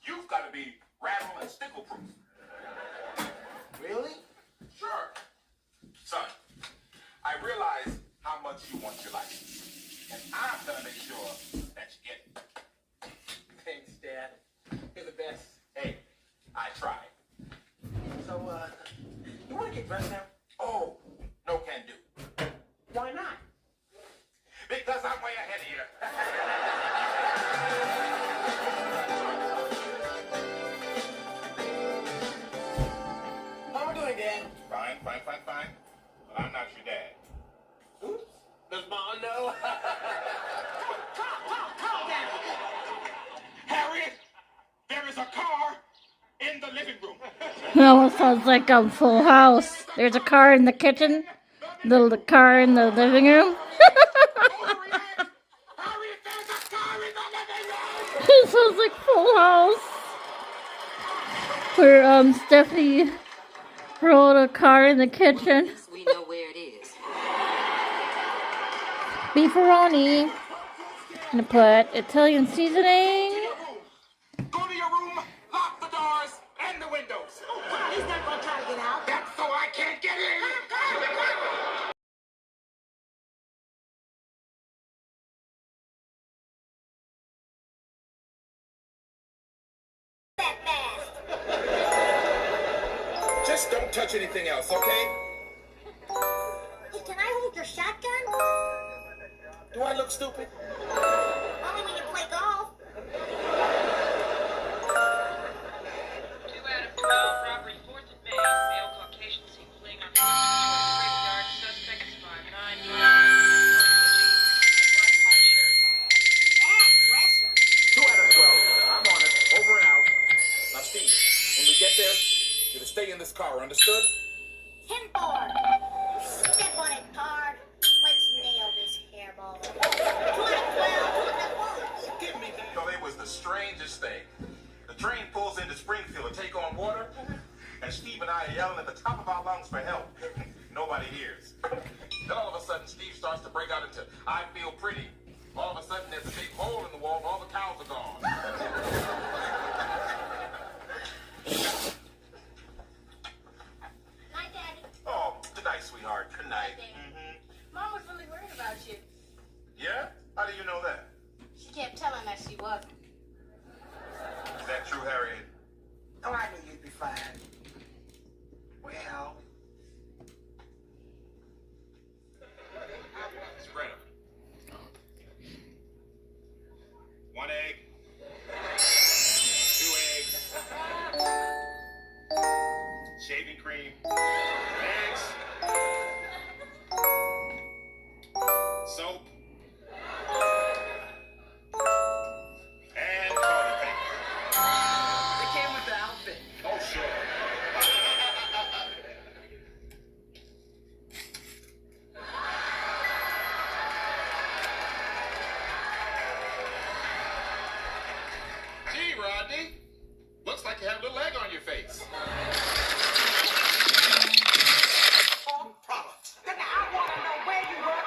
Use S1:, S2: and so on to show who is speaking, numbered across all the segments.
S1: You've got to be rattle and stickle proof.
S2: Really?
S1: Sure. Son, I realize how much you want your life. And I'm going to make sure that you get it.
S2: Thanks, Dad. You're the best.
S1: Hey, I tried.
S2: So, you want to get dressed now?
S1: Oh, no can do.
S2: Why not?
S1: Because I'm way ahead of you.
S2: How are we doing, Dad?
S1: Fine. But I'm not your dad.
S2: Oops. Does Mom know?
S1: Calm down. Harriet, there is a car in the living room.
S3: It almost sounds like a Full House. There's a car in the kitchen, the car in the living room.
S1: Harriet, there's a car in the living room.
S3: It sounds like Full House. Where Stephanie rolled a car in the kitchen.
S4: We know where it is.
S3: Beefaroni. I'm gonna put Italian seasoning.
S1: Go to your room, lock the doors and the windows.
S4: He's not gonna try to get out.
S1: That's so I can't get in.
S4: That fast.
S1: Just don't touch anything else, okay?
S4: Can I hold your shotgun?
S1: Do I look stupid?
S4: Only when you play golf.
S5: 2 out of 12, robbery 4th and Main. Male Caucasian seen fleeing on graveyard. Suspect is 5'9". Black plaid shirt.
S4: That dresser.
S1: 2 out of 12. I'm on it. Over and out. Now, Steve, when we get there, you're to stay in this car, understood?
S4: 10-4. Step on it hard. Let's nail this hairball. 2 out of 12.
S1: Give me that. No, it was the strangest thing. The train pulls into Springfield to take on water, and Steve and I are yelling at the top of our lungs for help. Nobody hears. Then all of a sudden, Steve starts to break out into "I feel pretty." All of a sudden, there's a big hole in the wall, and all the cows are gone.
S4: Night, Daddy.
S1: Oh, good night, sweetheart. Good night.
S6: Mom was really worried about you.
S1: Yeah? How do you know that?
S6: She kept telling us she wasn't.
S1: Is that true, Harriet?
S2: Oh, I knew you'd be fine. Well,
S1: Spread 'em. 1 egg. 2 eggs. Shaving cream. Eggs. Soap. And toilet paper.
S2: they came with the outfit.
S1: Oh, sure. Gee, Rodney. Looks like you have a little egg on your face. Product.
S2: Then I want to know where you work.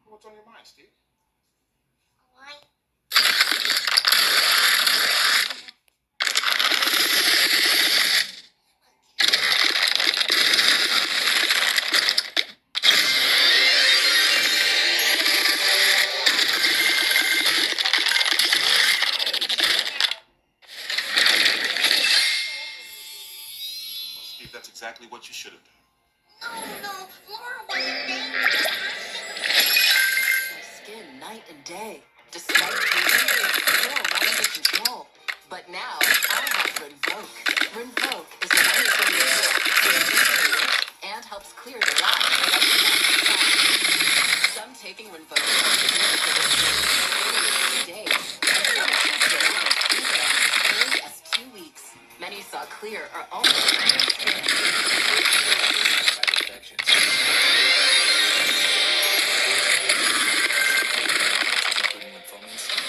S1: What's on your mind, Steve?
S4: Why?
S1: Steve, that's exactly what you should have done.
S4: Oh no, Laura wasn't dangerous.
S7: My skin night and day. Despite the injury, still right under control. But now I have Rinvoq. Rinvoq is a one-day meal and helps clear the line. Some taking Rinvoq for days, and some kids get on as early as 2 weeks. Many saw clear or almost clear skin.
S8: Side infections. Including lymphoma and skin.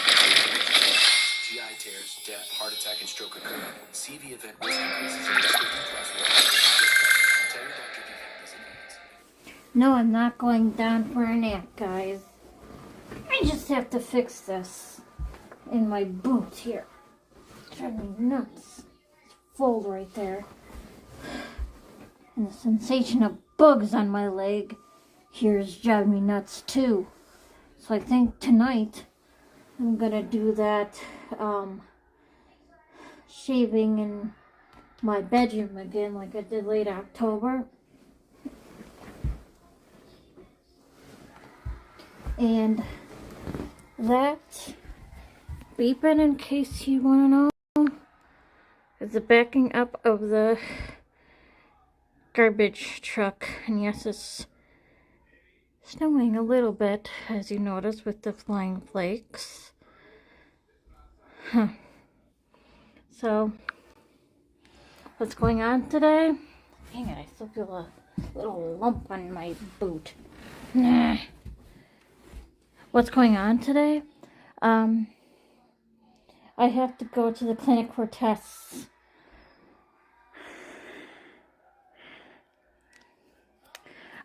S8: GI tears, death, heart attack, and stroke occur. CV event risk increases in risk of plus. Tell your doctor if you have this advance.
S3: No, I'm not going down for a nap, guys. I just have to fix this in my boot here. It's driving me nuts. It's fold right there. And the sensation of bugs on my leg here is driving me nuts too. So I think tonight I'm gonna do that shaving in my bedroom again like I did late October. And that beeping, in case you want to know, is the backing up of the garbage truck. And yes, it's snowing a little bit, as you notice, with the flying flakes. So, what's going on today? Dang it, I still feel a little lump on my boot. Nah. What's going on today? I have to go to the clinic for tests.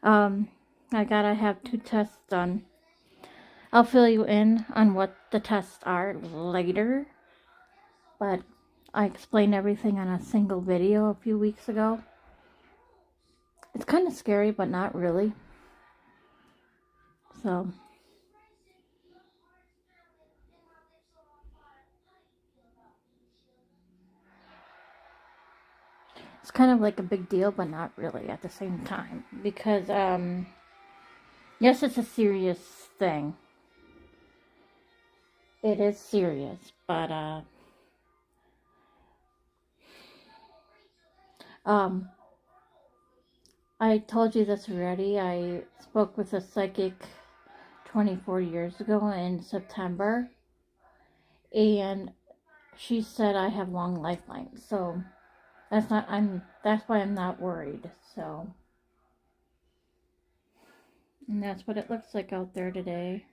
S3: I gotta have 2 tests done. I'll fill you in on what the tests are later, but I explained everything on a single video a few weeks ago. It's kind of scary, but not really. So, it's kind of like a big deal, but not really at the same time. Because, yes, it's a serious thing. It is serious, but, I told you this already. I spoke with a psychic 24 years ago in September, and she said I have long lifelines, so that's why I'm not worried. So, and that's what it looks like out there today.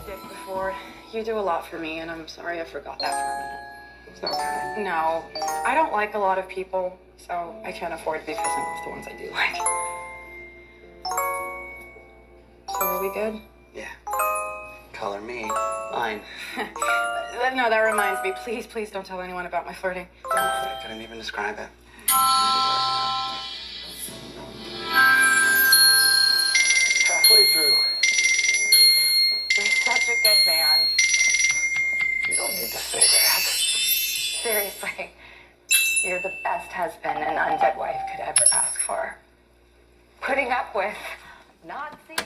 S9: Before. You do a lot for me, and I'm sorry I forgot that for a minute. It's okay. No, I don't like a lot of people, so I can't afford to be pissing off the ones I do like. So are we good?
S10: Yeah. Color me. Mine.
S9: No, that reminds me. Please don't tell anyone about my flirting.
S10: I couldn't even describe it. Halfway through.
S9: You're such a good man.
S10: You don't need to say that.
S9: Seriously. You're the best husband an undead wife could ever ask for. Putting up with Nazi.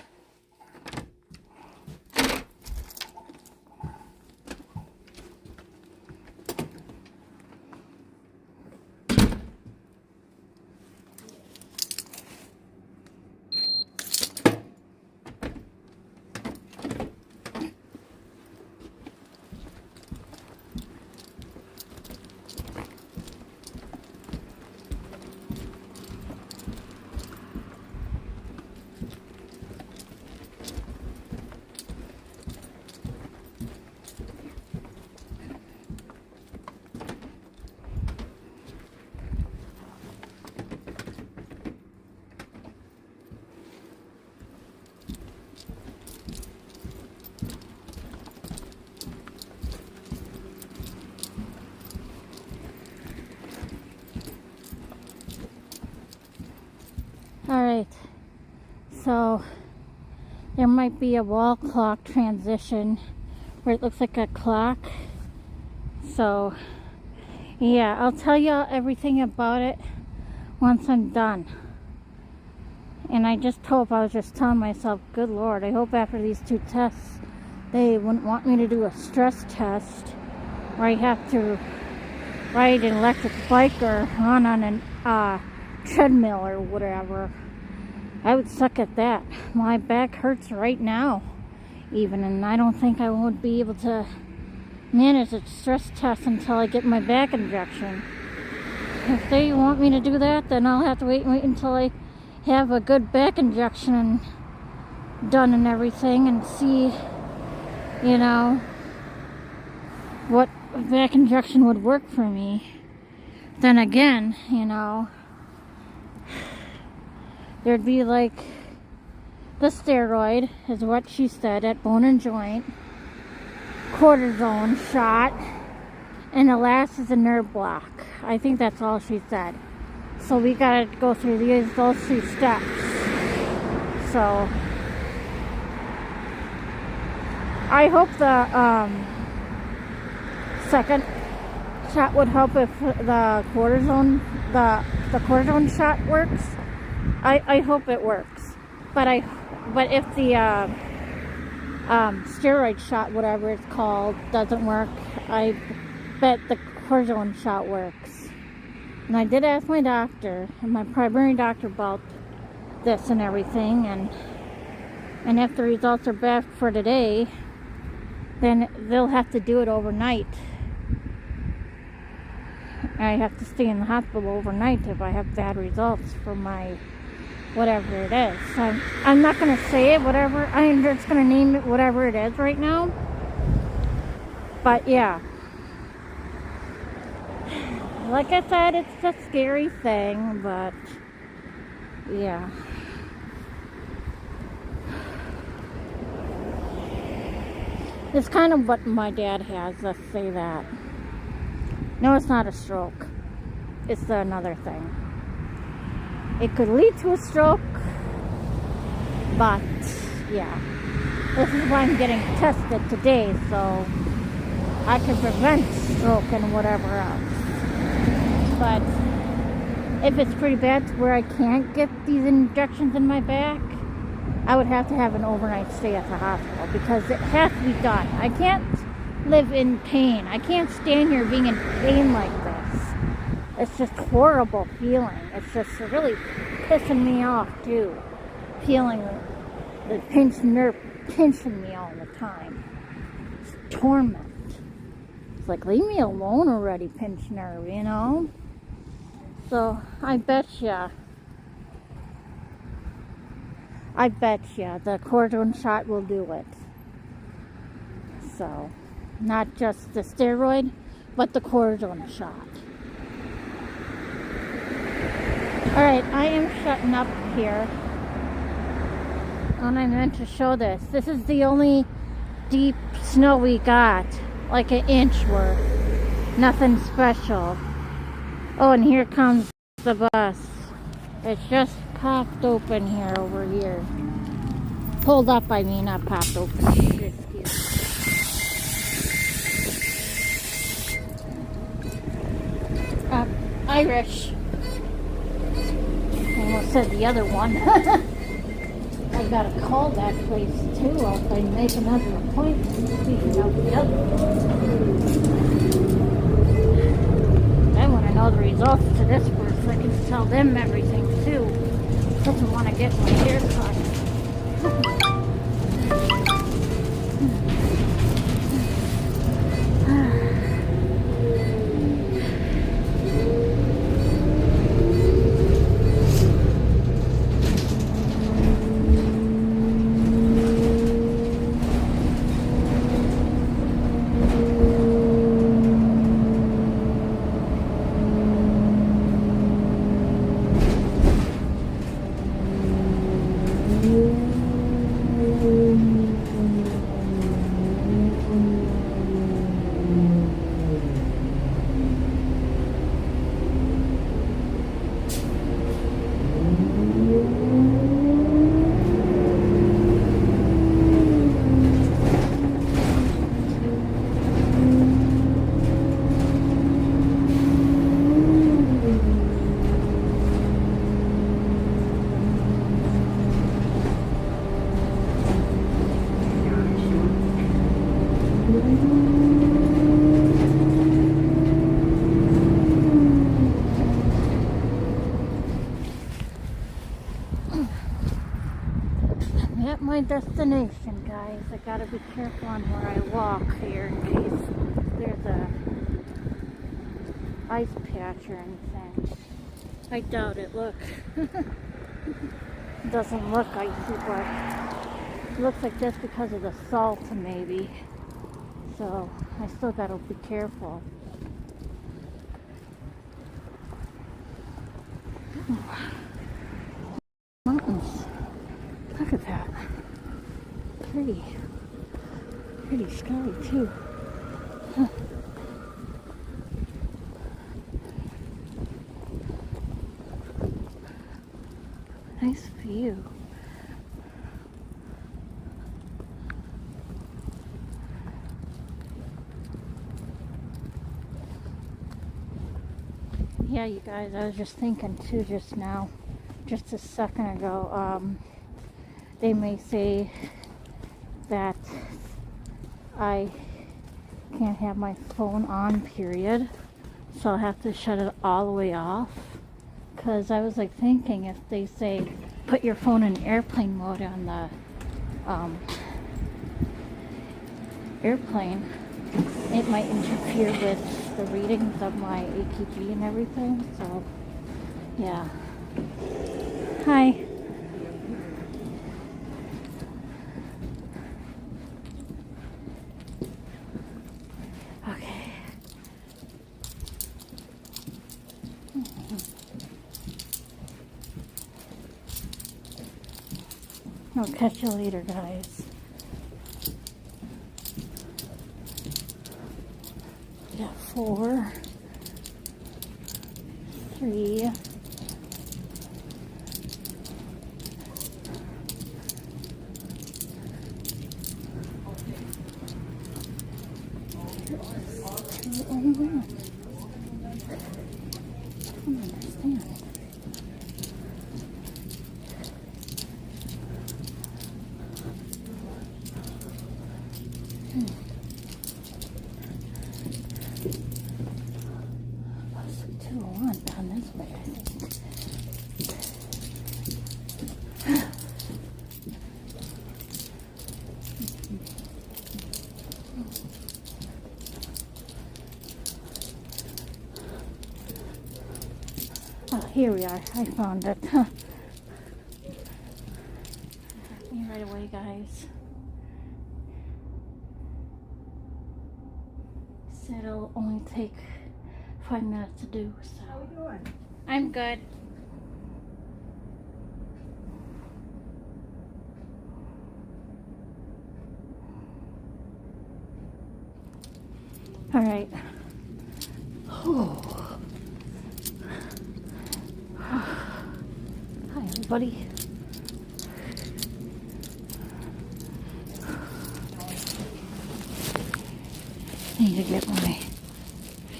S3: Alright, so there might be a wall clock transition where it looks like a clock. So, yeah, I'll tell you everything about it once I'm done. And I was just telling myself, good Lord, I hope after these 2 tests they wouldn't want me to do a stress test where I have to ride an electric bike or run on a treadmill or whatever. I would suck at that. My back hurts right now even, and I don't think I would be able to manage a stress test until I get my back injection. If they want me to do that, then I'll have to wait until I have a good back injection done and everything, and see, you know, what back injection would work for me. Then again, you know, there'd be like the steroid, is what she said, at Bone and Joint, cortisone shot, and the last is a nerve block. I think that's all she said. So we gotta go through those 3 steps. So I hope the second shot would help if the cortisone shot works. I hope it works. But if the steroid shot, whatever it's called, doesn't work, I bet the cortisone shot works. And I did ask my doctor, and my primary doctor, about this and everything, and if the results are bad for today, then they'll have to do it overnight. I have to stay in the hospital overnight if I have bad results for my whatever it is. So I'm not going to say it, whatever. I'm just going to name it whatever it is right now. But yeah. Like I said, it's a scary thing, but yeah. It's kind of what my dad has, let's say that. No, it's not a stroke. It's another thing. It could lead to a stroke, but yeah. This is why I'm getting tested today, so I can prevent stroke and whatever else. But if it's pretty bad to where I can't get these injections in my back, I would have to have an overnight stay at the hospital, because it has to be done. I can't live in pain. I can't stand here being in pain like this. It's just horrible feeling. It's just really pissing me off too. Feeling the pinched nerve pinching me all the time. It's torment. It's like, leave me alone already, pinched nerve, you know? So I bet ya the cortisone shot will do it. So, not just the steroid, but the cortisone shot. Alright, I am shutting up here. And I meant to show this. This is the only deep snow we got. Like an inch worth. Nothing special. Oh, and here comes the bus. It's just popped open here over here. Pulled up, I mean, not popped open. Irish. Almost said the other one. I gotta call that place too. If I make another appointment. Speaking of the other one. I want to know the results to this first. I can tell them everything too. Doesn't want to get my hair cut. At my destination, guys. I gotta be careful on where I walk here in case there's a ice patch or anything. I doubt it. Look. It doesn't look icy, but it looks like that's because of the salt, maybe. So I still gotta be careful. Mountains. Look at that. Pretty sky too. Huh. Nice view. Yeah, you guys, I was just thinking too just now, just a second ago, they may say that I can't have my phone on, period, so I'll have to shut it all the way off, because I was like thinking if they say put your phone in airplane mode on the airplane, it might interfere with the readings of my AKG and everything, so yeah. Hi. Okay. I'll catch you later, guys. Yeah, 4, 3, 2, only 1. I don't understand. Down this way, I think. Oh, here we are. I found it. Me right away, guys. Said it'll only take 5 minutes to do, so.
S2: How we doing?
S3: I'm good. All right. Oh. Hi, everybody. Need to get my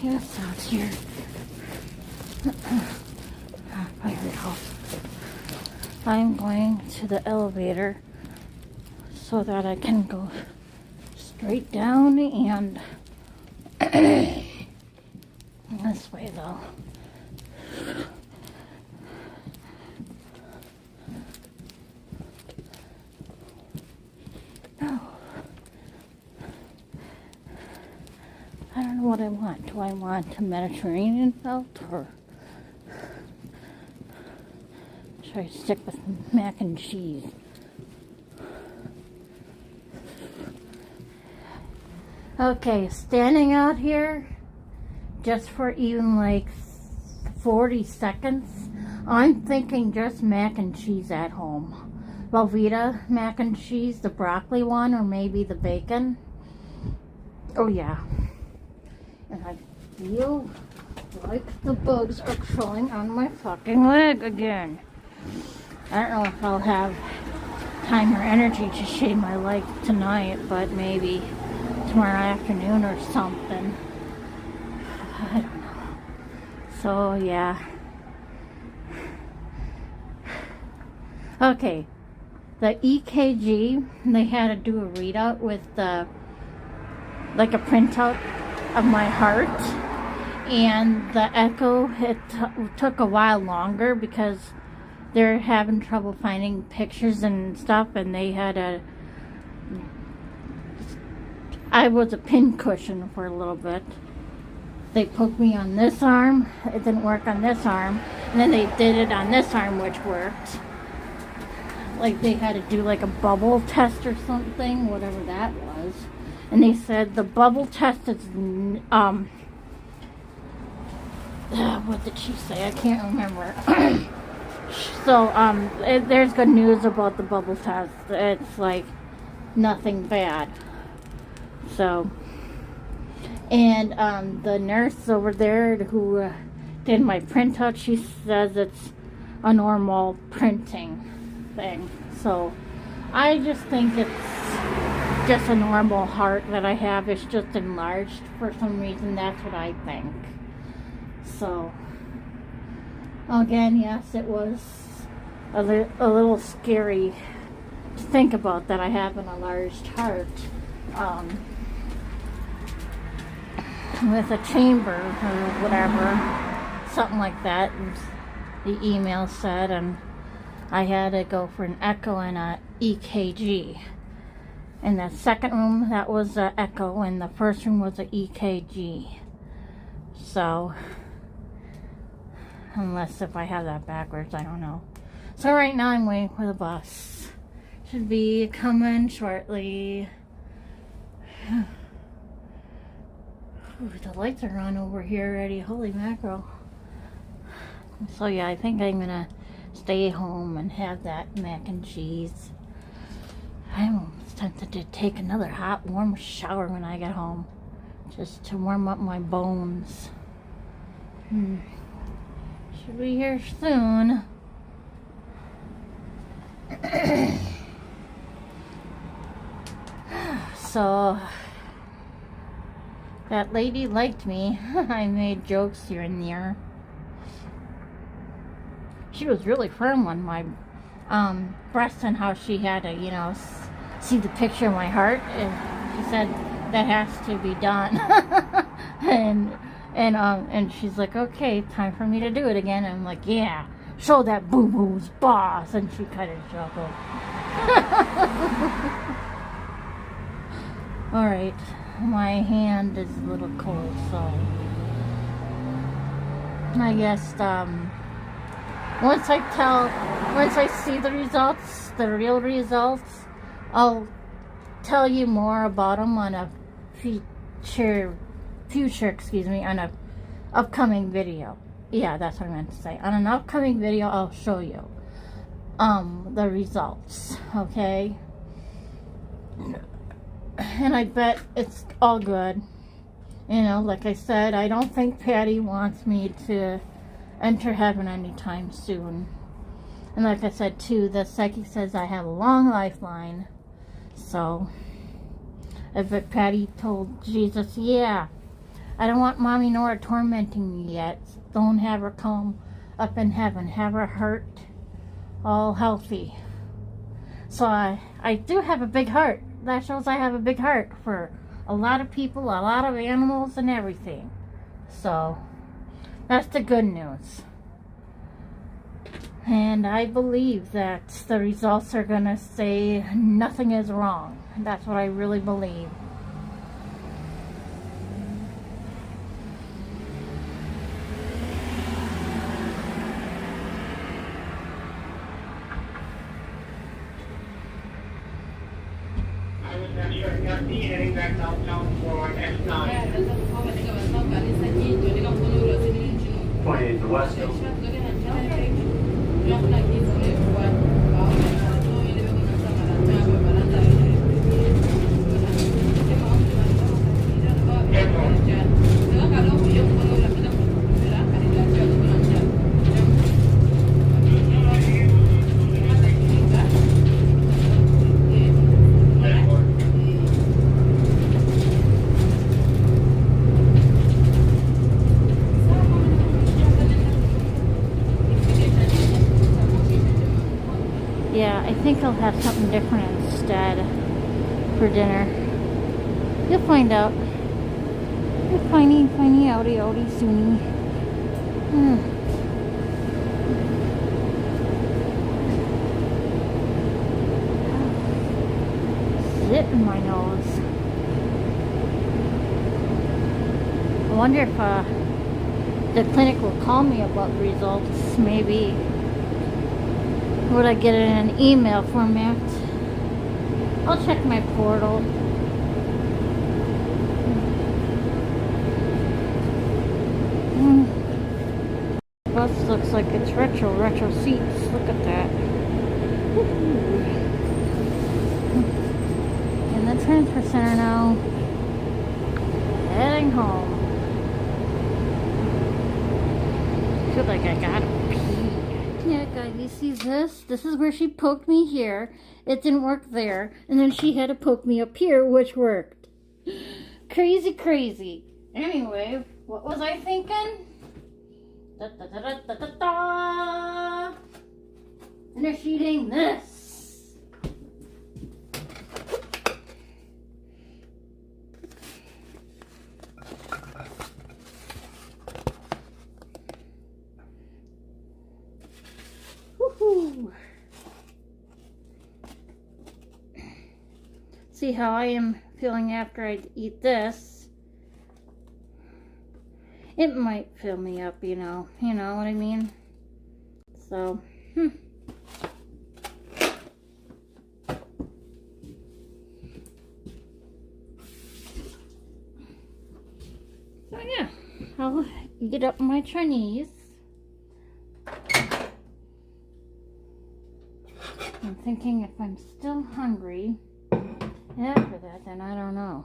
S3: gas out here. There we go. I'm going to the elevator so that I can go straight down and this way though. No. I don't know what I want. Do I want a Mediterranean belt or should I stick with mac and cheese? Okay, standing out here just for even like 40 seconds, I'm thinking just mac and cheese at home. Velveeta mac and cheese, the broccoli one, or maybe the bacon. Oh yeah. And I feel like the bugs are crawling on my fucking leg again. I don't know if I'll have time or energy to shave my leg tonight, but maybe tomorrow afternoon or something. I don't know. So yeah. Okay. The EKG, they had to do a readout with the, like a printout of my heart, and the echo, it took a while longer because they're having trouble finding pictures and stuff, and they had I was a pin cushion for a little bit. They poked me on this arm, it didn't work on this arm, and then they did it on this arm, which worked. Like they had to do like a bubble test or something, whatever that was. and they said the bubble test is what did she say? I can't remember. So there's good news about the bubble test. It's like nothing bad. So, and the nurse over there who did my printout, she says it's a normal printing thing. So I just think it's just a normal heart that I have. It's just enlarged for some reason. That's what I think. So again, yes, it was a little scary to think about that I have an enlarged heart with a chamber or whatever, something like that, the email said, and I had to go for an echo and a EKG. In the second room, that was an echo, and the first room was an EKG. So, unless if I have that backwards, I don't know. So right now I'm waiting for the bus. Should be coming shortly. Ooh, the lights are on over here already. Holy mackerel. So yeah, I think I'm gonna stay home and have that mac and cheese. I'm tempted to take another hot, warm shower when I get home. Just to warm up my bones. Should be here soon. So that lady liked me. I made jokes here and there. She was really firm on my breasts and how she had to, you know, see the picture of my heart. And she said that has to be done. and she's like, okay, time for me to do it again. I'm like, yeah, show that boo-boo's boss. And she kind of chuckled. Alright, my hand is a little cold, so I guess once I see the results, the real results, I'll tell you more about them on a future, on a upcoming video. Yeah, that's what I meant to say. On an upcoming video, I'll show you the results, okay? And I bet it's all good. You know, like I said, I don't think Patty wants me to enter heaven anytime soon. And like I said too, the psychic says I have a long lifeline. So, I bet Patty told Jesus, yeah, I don't want Mommy Nora tormenting me yet. Don't have her come up in heaven. Have her heart all healthy. So I do have a big heart. That shows I have a big heart for a lot of people, a lot of animals, and everything. So, that's the good news. And I believe that the results are going to say nothing is wrong. That's what I really believe.
S2: Heading back downtown for F9. 28 to West Hill.
S3: Yeah, I think I'll have something different instead for dinner. You'll find out. You'll findy outy soony. Zit in my nose. I wonder if the clinic will call me about the results. Maybe. Would I get it in an email format? I'll check my portal. Bus looks like it's retro seats. Look at that. Woo-hoo. In the transfer center now. Heading home. Feel like I gotta pee. Yeah, guys, you see this? This is where she poked me here. It didn't work there. And then she had to poke me up here, which worked. Crazy, crazy. Anyway, what was I thinking? Da, da, da, da, da, da, da. Finish eating this. Woohoo! See how I am feeling after I eat this. It might fill me up, you know what I mean? So, So yeah, I'll eat up my Chinese. I'm thinking if I'm still hungry after that, then I don't know.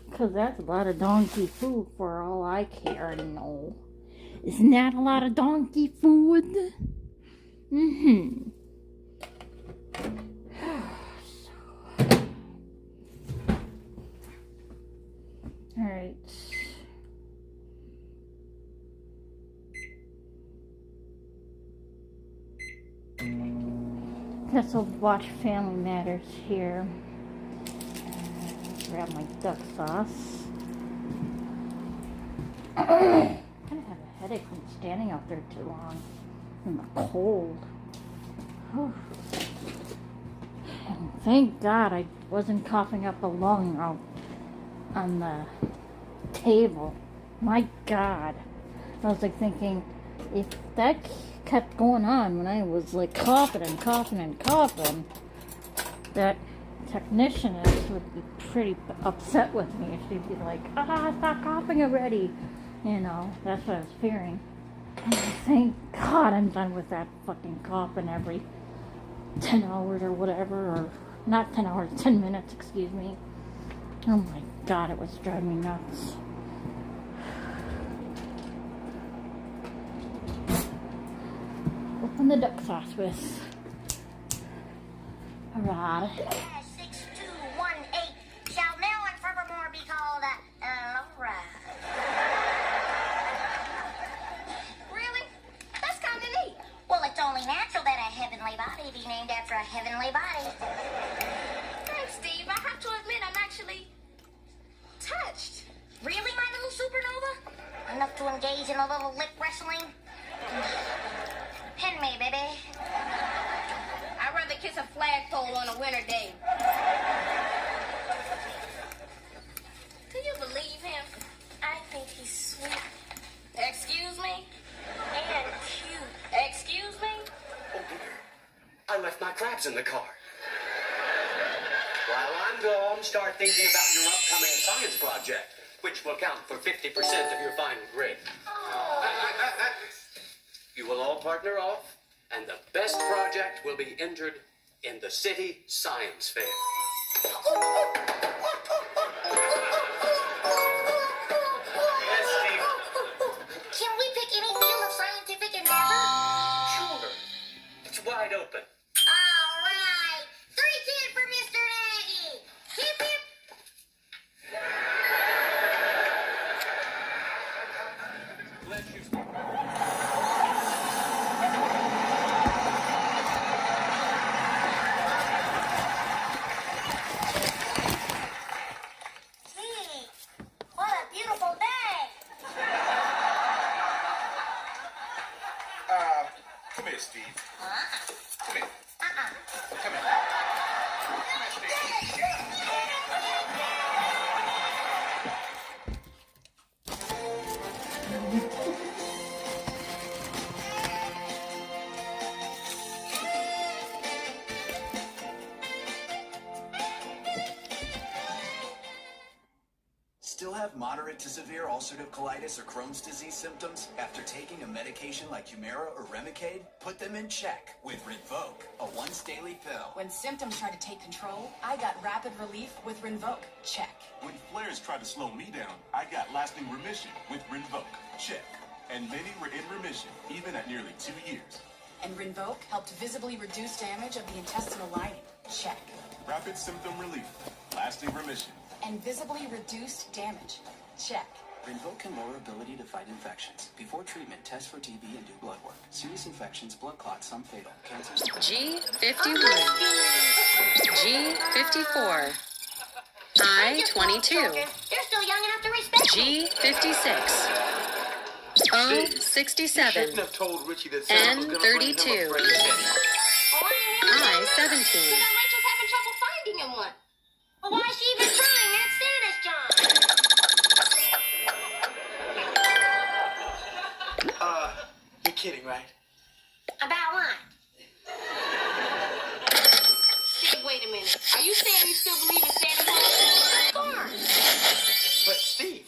S3: Because that's a lot of donkey food for all I care to know. Isn't that a lot of donkey food? Alright. Guess I'll watch Family Matters here. Grab my duck sauce. I kind of have a headache from standing out there too long in the cold. And thank God I wasn't coughing up a lung out on the table. My God. I was like thinking, if that kept going on when I was like coughing and coughing and coughing, that technicianess would be pretty upset with me. She'd be like, stop coughing already. You know, that's what I was fearing. And thank God I'm done with that fucking coughing every 10 hours or whatever, or not 10 hours, 10 minutes, excuse me. Oh my God, it was driving me nuts. Open the duck sauce with a rod.
S4: 6218 shall now and forevermore be called Laura. Really? That's kind of neat. Well, it's only natural that a heavenly body be named after a heavenly body. Thanks, Steve. I have to admit, I'm actually touched. Really, my little supernova? Enough to engage in a little lip wrestling? Pin me, baby.
S6: I'd rather kiss a flagpole on a winter day. Can you believe him?
S4: I think he's sweet
S6: Excuse me?
S4: and cute.
S6: Excuse me?
S10: Oh dear. I left my crabs in the car. While I'm gone, start thinking about your upcoming science project, which will count for 50% of your final grade. You will all partner off, and the best project will be entered in the city science fair. Yes, Steve.
S4: Can we pick any field of scientific endeavor?
S10: Sure. It's wide open.
S4: All right. 3-10 for Mr. Nagy. Hip, hip.
S10: Bless you.
S11: have moderate to severe ulcerative colitis or Crohn's disease symptoms after taking a medication like Humira or Remicade? Put them in check with Rinvoq, a once-daily pill.
S7: When symptoms try to take control, I got rapid relief with Rinvoq. Check.
S1: When flares tried to slow me down, I got lasting remission with Rinvoq. Check. And many were in remission, even at nearly 2 years.
S7: And Rinvoq helped visibly reduce damage of the intestinal lining. Check.
S1: Rapid symptom relief, lasting remission.
S7: And visibly reduced damage. Check.
S11: Rinvoq can lower ability to fight infections. Before treatment, test for TB and do blood work. Serious infections, blood clots, some fatal. Cancer.
S12: G51. G54. I-22.
S4: You're still young enough to respect me.
S12: G56. O67.
S10: Shouldn't have told Richie that Sam was gonna bring him a
S12: N32.
S10: friend Teddy.
S4: Oh, I am.
S12: I-17.
S4: Because Rachel's having trouble finding him one. Well, why is she even trying? That's Santa's job.
S2: You're kidding, right?
S4: About what?
S6: Steve, wait a minute. Are you saying you still believe in Santa Claus?
S4: Of course.
S2: But Steve,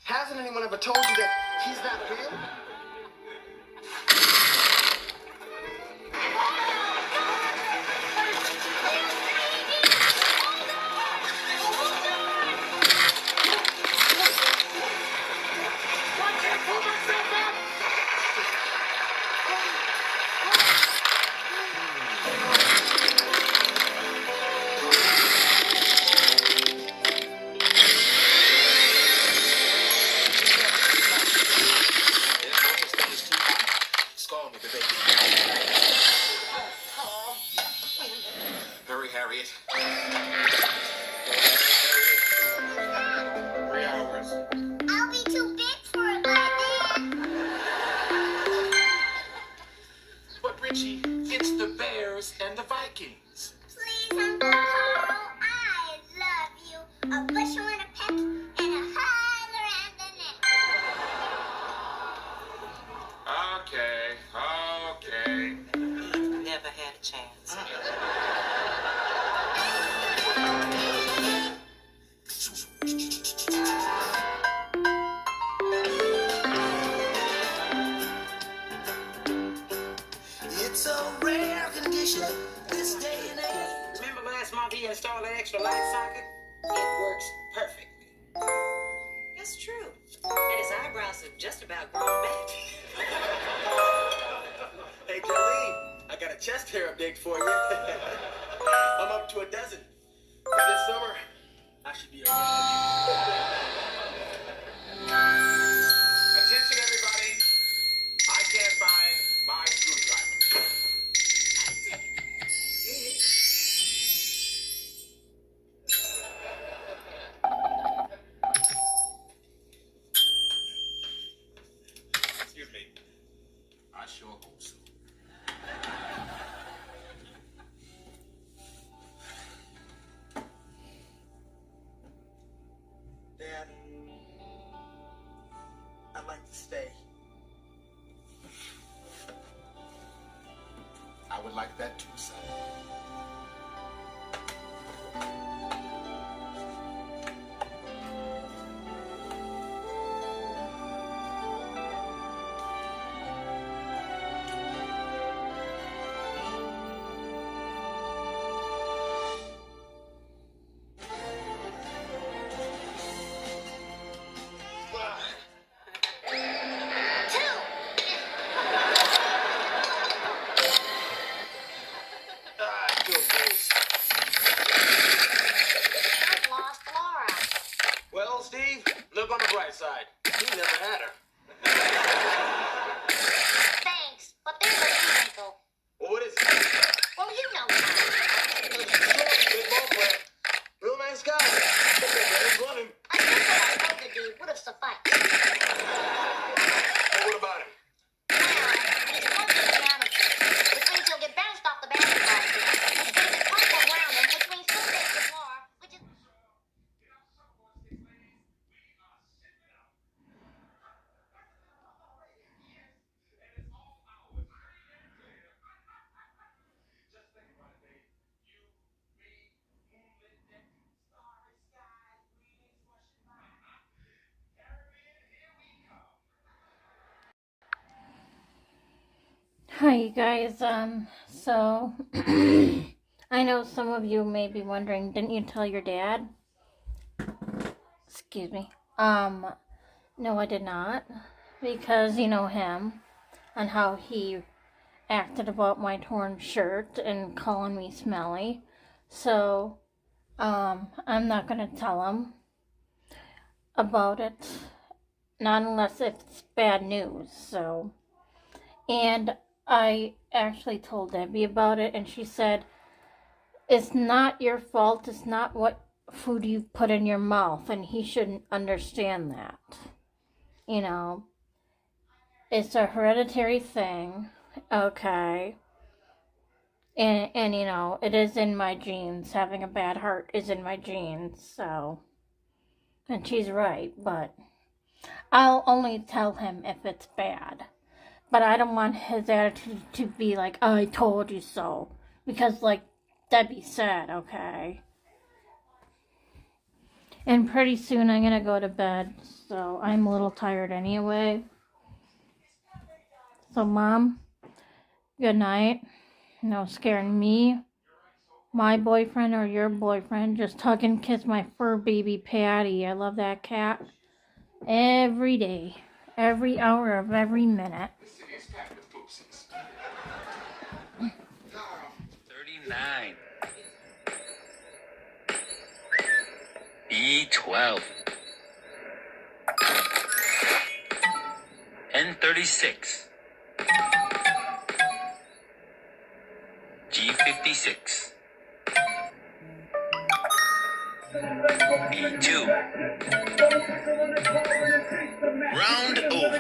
S2: hasn't anyone ever told you that he's not real?
S1: Hurry, Harriet. 3 hours.
S4: I'll be too big for it by then.
S2: But Richie, it's the Bears and the Vikings.
S4: Please, Uncle Carl, I love you. A bushel and a peck and a hug around the neck.
S1: Okay.
S6: Never had a chance.
S2: It's a rare condition this day and age.
S6: Remember last month he installed that extra light socket? It works perfectly. That's true. And his eyebrows have just about grown back.
S2: Hey, Jolene, I got a chest hair update for you. I'm up to a dozen. By this summer, I should be around.
S1: Attention, everybody. I can't find my screwdriver. Excuse me. I sure hope so.
S2: Dad, I'd like to stay.
S1: I would like that too, son.
S3: Hi, you guys. So I know some of you may be wondering, didn't you tell your dad? Excuse me. No, I did not, because you know him and how he acted about my torn shirt and calling me smelly. So, I'm not gonna tell him about it, not unless it's bad news. So, and I actually told Debbie about it, and she said, it's not your fault, it's not what food you put in your mouth, and he shouldn't understand that. You know, it's a hereditary thing, okay? And you know, it is in my genes. Having a bad heart is in my genes, so. And she's right, but I'll only tell him if it's bad. But I don't want his attitude to be like, oh, I told you so. Because, like Debbie said, okay? And pretty soon I'm gonna go to bed, so I'm a little tired anyway. So, Mom, good night. No scaring me, my boyfriend, or your boyfriend. Just hug and kiss my fur baby Patty. I love that cat. Every day. Every hour of every minute.
S13: 39. B12. N36. G56. B2. Round over.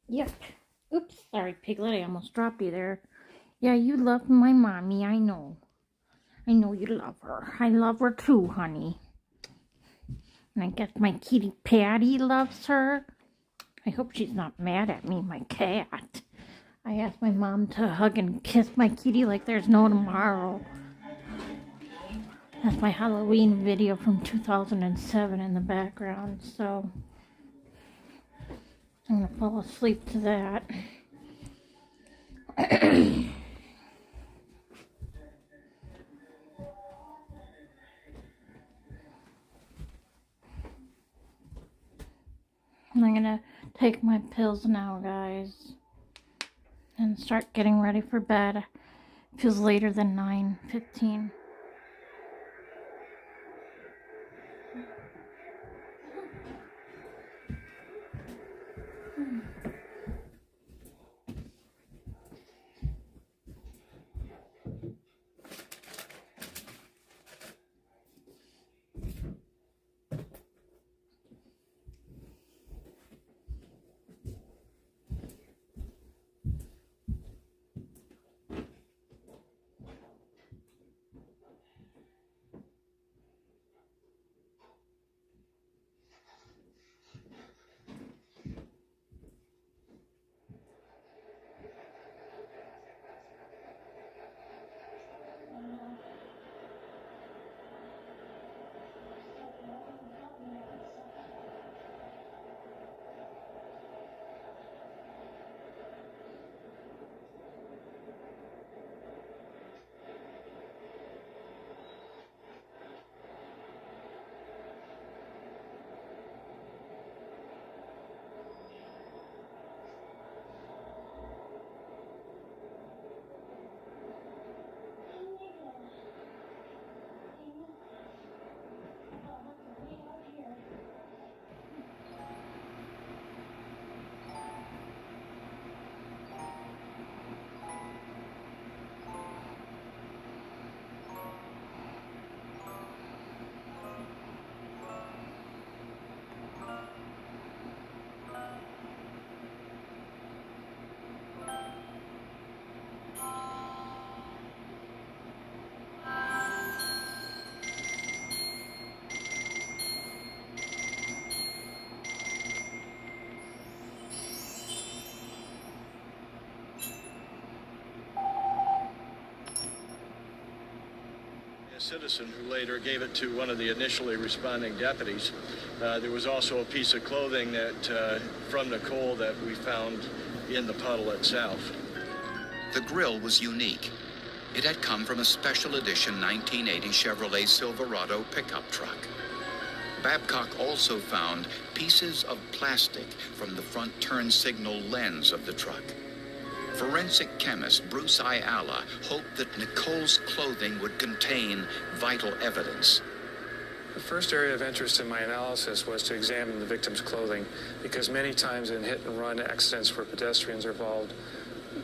S3: Yuck. Oops, sorry, Piglet, I almost dropped you there. Yeah, you love my mommy, I know. I know you love her. I love her too, honey. And I guess my kitty Patty loves her. I hope she's not mad at me, my cat. I asked my mom to hug and kiss my kitty like there's no tomorrow. That's my Halloween video from 2007 in the background, so I'm gonna fall asleep to that. And I'm gonna take my pills now, guys, and start getting ready for bed. It feels later than 9:15.
S14: A citizen who later gave it to one of the initially responding deputies. There was also a piece of clothing that from Nicole that we found in the puddle itself.
S15: The grill was unique. It had come from a special edition 1980 Chevrolet Silverado pickup truck. Babcock also found pieces of plastic from the front turn signal lens of the truck. Forensic chemist Bruce Ayala hoped that Nicole's clothing would contain vital evidence.
S16: The first area of interest in my analysis was to examine the victim's clothing, because many times in hit-and-run accidents where pedestrians are involved,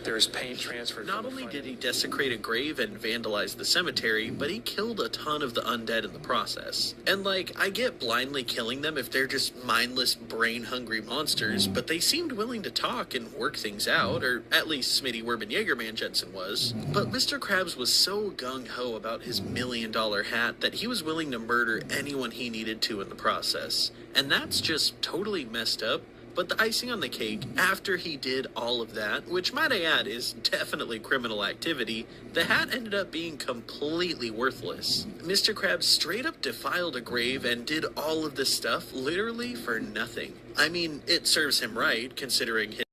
S16: there's paint transferred.
S17: Not only did he desecrate a grave and vandalize the cemetery, but he killed a ton of the undead in the process. And like, I get blindly killing them if they're just mindless, brain-hungry monsters, but they seemed willing to talk and work things out, or at least Smitty Werben Jaegerman Jensen was. But Mr. Krabs was so gung-ho about his $1 million hat that he was willing to murder anyone he needed to in the process. And that's just totally messed up. But the icing on the cake, after he did all of that, which might I add is definitely criminal activity, the hat ended up being completely worthless. Mr. Krabs straight up defiled a grave and did all of this stuff literally for nothing. I mean, it serves him right, considering his